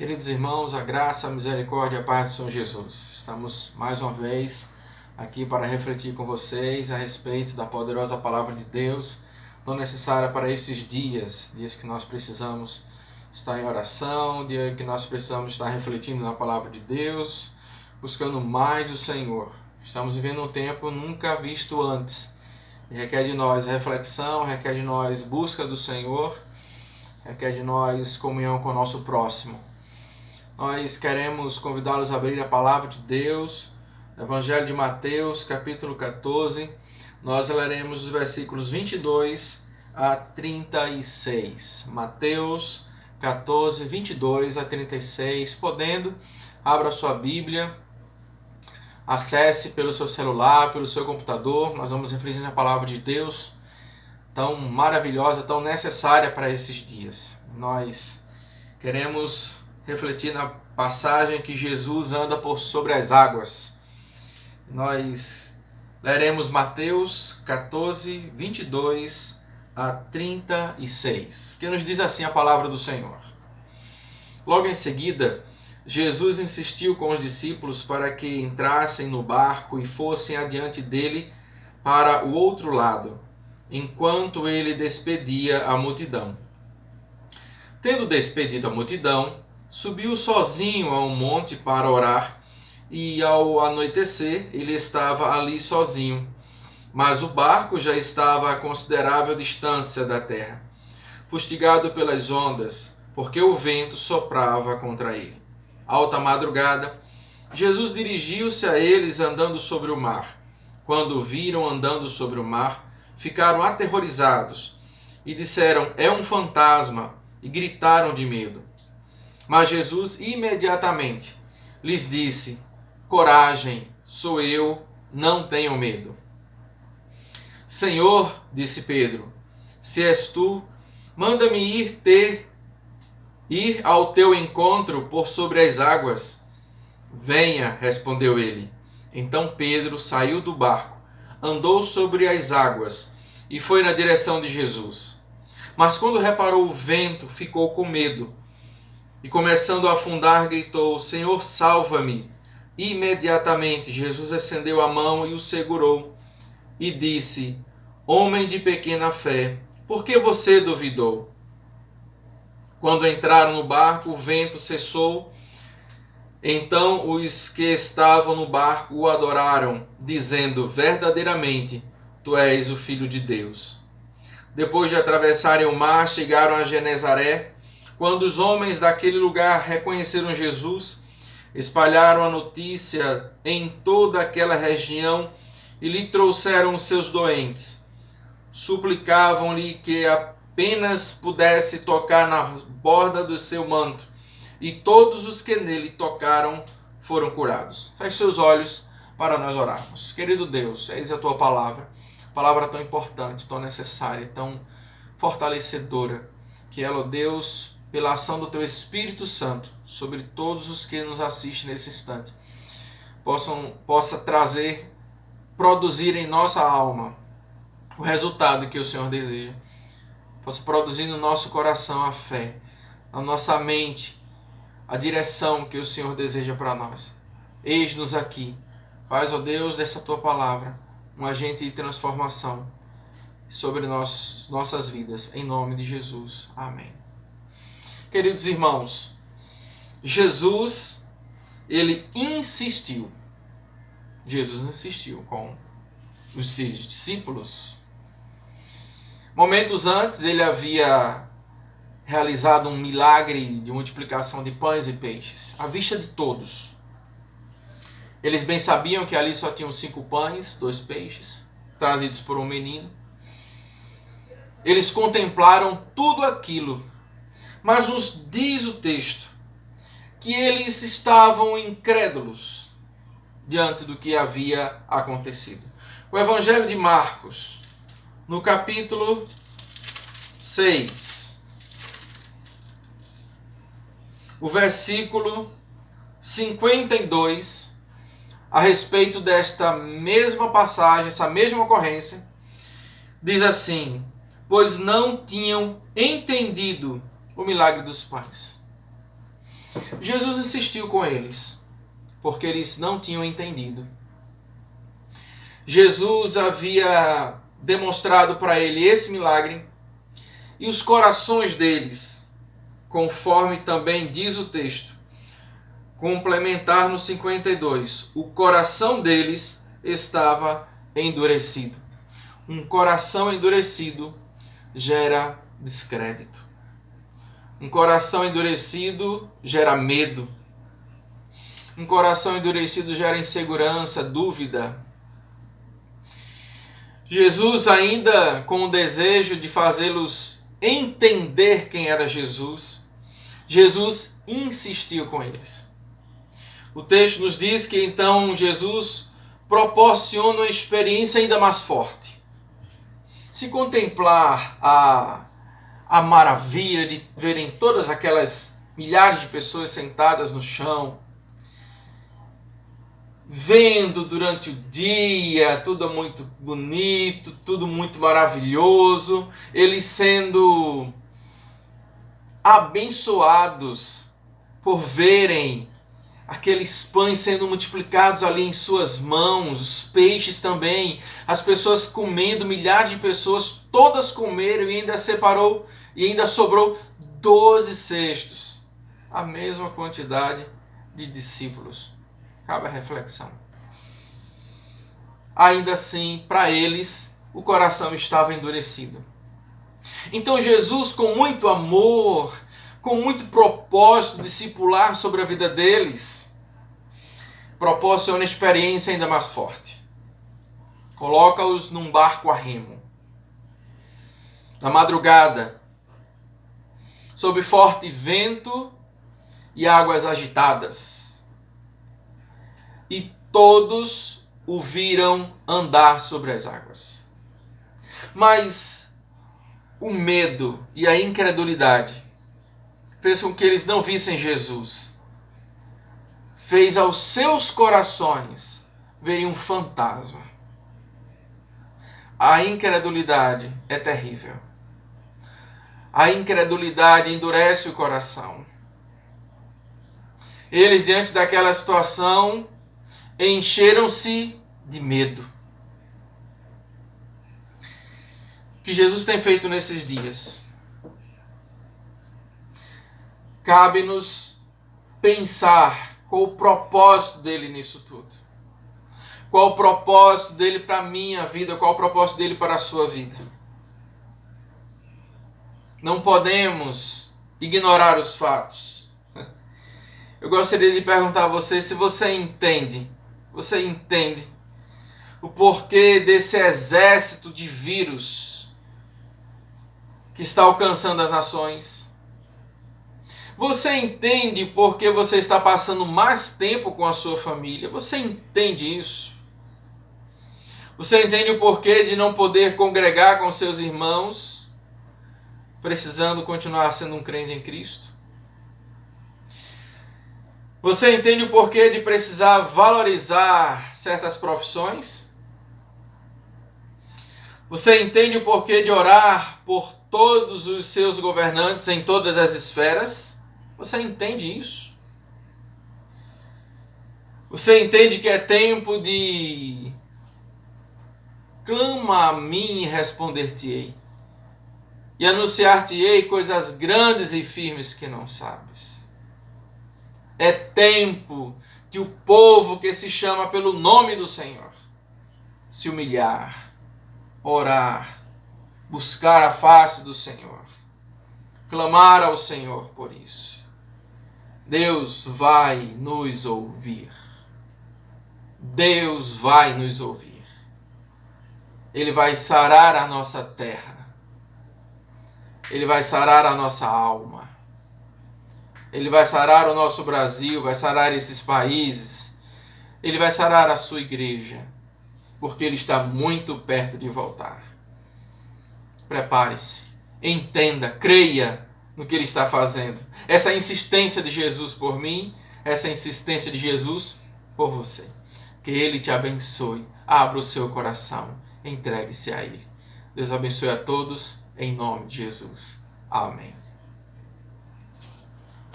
Queridos irmãos, a graça, a misericórdia e a paz do Senhor Jesus. Estamos mais uma vez aqui para refletir com vocês a respeito da poderosa palavra de Deus, tão necessária para esses dias que nós precisamos estar em oração, dia que nós precisamos estar refletindo na palavra de Deus, buscando mais o Senhor. Estamos vivendo um tempo nunca visto antes. E requer de nós reflexão, requer de nós busca do Senhor, requer de nós comunhão com o nosso próximo. Nós queremos convidá-los a abrir a palavra de Deus, Evangelho de Mateus, capítulo 14. Nós leremos os versículos 22 a 36. Mateus 14, 22 a 36. Podendo, abra sua Bíblia, acesse pelo seu celular, pelo seu computador. Nós vamos refletir na palavra de Deus, tão maravilhosa, tão necessária para esses dias. Nós queremos refletir na passagem que Jesus anda por sobre as águas. Nós leremos Mateus 14, 22 a 36, que nos diz assim a palavra do Senhor. Logo em seguida, Jesus insistiu com os discípulos para que entrassem no barco e fossem adiante dele para o outro lado, enquanto ele despedia a multidão. Tendo despedido a multidão, subiu sozinho a um monte para orar, e ao anoitecer ele estava ali sozinho, mas o barco já estava a considerável distância da terra, fustigado pelas ondas, porque o vento soprava contra ele. Alta madrugada, Jesus dirigiu-se a eles andando sobre o mar. Quando o viram andando sobre o mar, ficaram aterrorizados e disseram: "É um fantasma", e gritaram de medo. Mas Jesus imediatamente lhes disse: "Coragem, sou eu, não tenham medo." "Senhor", disse Pedro, "se és tu, manda-me ir ao teu encontro por sobre as águas." "Venha", respondeu ele. Então Pedro saiu do barco, andou sobre as águas e foi na direção de Jesus. Mas quando reparou o vento, ficou com medo. E começando a afundar, gritou: "Senhor, salva-me!" Imediatamente Jesus estendeu a mão e o segurou e disse: "Homem de pequena fé, por que você duvidou?" Quando entraram no barco, o vento cessou. Então os que estavam no barco o adoraram, dizendo: "Verdadeiramente, tu és o Filho de Deus." Depois de atravessarem o mar, chegaram a Genezaré. Quando os homens daquele lugar reconheceram Jesus, espalharam a notícia em toda aquela região e lhe trouxeram os seus doentes. Suplicavam-lhe que apenas pudesse tocar na borda do seu manto, e todos os que nele tocaram foram curados. Feche seus olhos para nós orarmos. Querido Deus, eis a tua palavra tão importante, tão necessária, tão fortalecedora, que ela, ó Deus, pela ação do teu Espírito Santo, sobre todos os que nos assistem nesse instante, possa produzir em nossa alma o resultado que o Senhor deseja. Possa produzir no nosso coração a fé, na nossa mente, a direção que o Senhor deseja para nós. Eis-nos aqui. Faz, ó Deus, dessa tua palavra um agente de transformação sobre nossas vidas. Em nome de Jesus. Amém. Queridos irmãos, Jesus insistiu com os seus discípulos. Momentos antes, ele havia realizado um milagre de multiplicação de pães e peixes, à vista de todos. Eles bem sabiam que ali só tinham 5 pães, 2 peixes, trazidos por um menino. Eles contemplaram tudo aquilo, mas nos diz o texto que eles estavam incrédulos diante do que havia acontecido. O Evangelho de Marcos, no capítulo 6, o versículo 52, a respeito desta mesma passagem, essa mesma ocorrência, diz assim: "Pois não tinham entendido o milagre dos pães." Jesus insistiu com eles, porque eles não tinham entendido. Jesus havia demonstrado para ele esse milagre e os corações deles, conforme também diz o texto, complementar no 52, o coração deles estava endurecido. Um coração endurecido gera descrédito. Um coração endurecido gera medo. Um coração endurecido gera insegurança, dúvida. Jesus, ainda com o desejo de fazê-los entender quem era Jesus, Jesus insistiu com eles. O texto nos diz que então Jesus proporciona uma experiência ainda mais forte. Se contemplar a maravilha de verem todas aquelas milhares de pessoas sentadas no chão, vendo durante o dia tudo muito bonito, tudo muito maravilhoso, eles sendo abençoados por verem aqueles pães sendo multiplicados ali em suas mãos, os peixes também, as pessoas comendo, milhares de pessoas, todas comeram e ainda sobrou 12 cestos, a mesma quantidade de discípulos. Cabe a reflexão. Ainda assim, para eles, o coração estava endurecido. Então Jesus, com muito amor, com muito propósito discipular sobre a vida deles, proporciona uma experiência ainda mais forte. Coloca-os num barco a remo. Na madrugada, sob forte vento e águas agitadas. E todos o viram andar sobre as águas. Mas o medo e a incredulidade fez com que eles não vissem Jesus. Fez aos seus corações verem um fantasma. A incredulidade é terrível. A incredulidade endurece o coração. Eles, diante daquela situação, encheram-se de medo. O que Jesus tem feito nesses dias? Cabe-nos pensar qual o propósito dele nisso tudo. Qual o propósito dele para a minha vida, qual o propósito dele para a sua vida. Não podemos ignorar os fatos. Eu gostaria de perguntar a você se você entende o porquê desse exército de vírus que está alcançando as nações. Você entende por que você está passando mais tempo com a sua família? Você entende isso? Você entende o porquê de não poder congregar com seus irmãos, precisando continuar sendo um crente em Cristo? Você entende o porquê de precisar valorizar certas profissões? Você entende o porquê de orar por todos os seus governantes em todas as esferas? Você entende isso? Você entende que é tempo de clama a mim e responder-te-ei, e anunciar-te-ei coisas grandes e firmes que não sabes. É tempo de o povo que se chama pelo nome do Senhor se humilhar, orar, buscar a face do Senhor, clamar ao Senhor por isso. Deus vai nos ouvir. Deus vai nos ouvir. Ele vai sarar a nossa terra. Ele vai sarar a nossa alma. Ele vai sarar o nosso Brasil, vai sarar esses países. Ele vai sarar a sua igreja, porque Ele está muito perto de voltar. Prepare-se, entenda, creia no que Ele está fazendo. Essa insistência de Jesus por mim, essa insistência de Jesus por você. Que Ele te abençoe, abra o seu coração, entregue-se a Ele. Deus abençoe a todos, em nome de Jesus. Amém.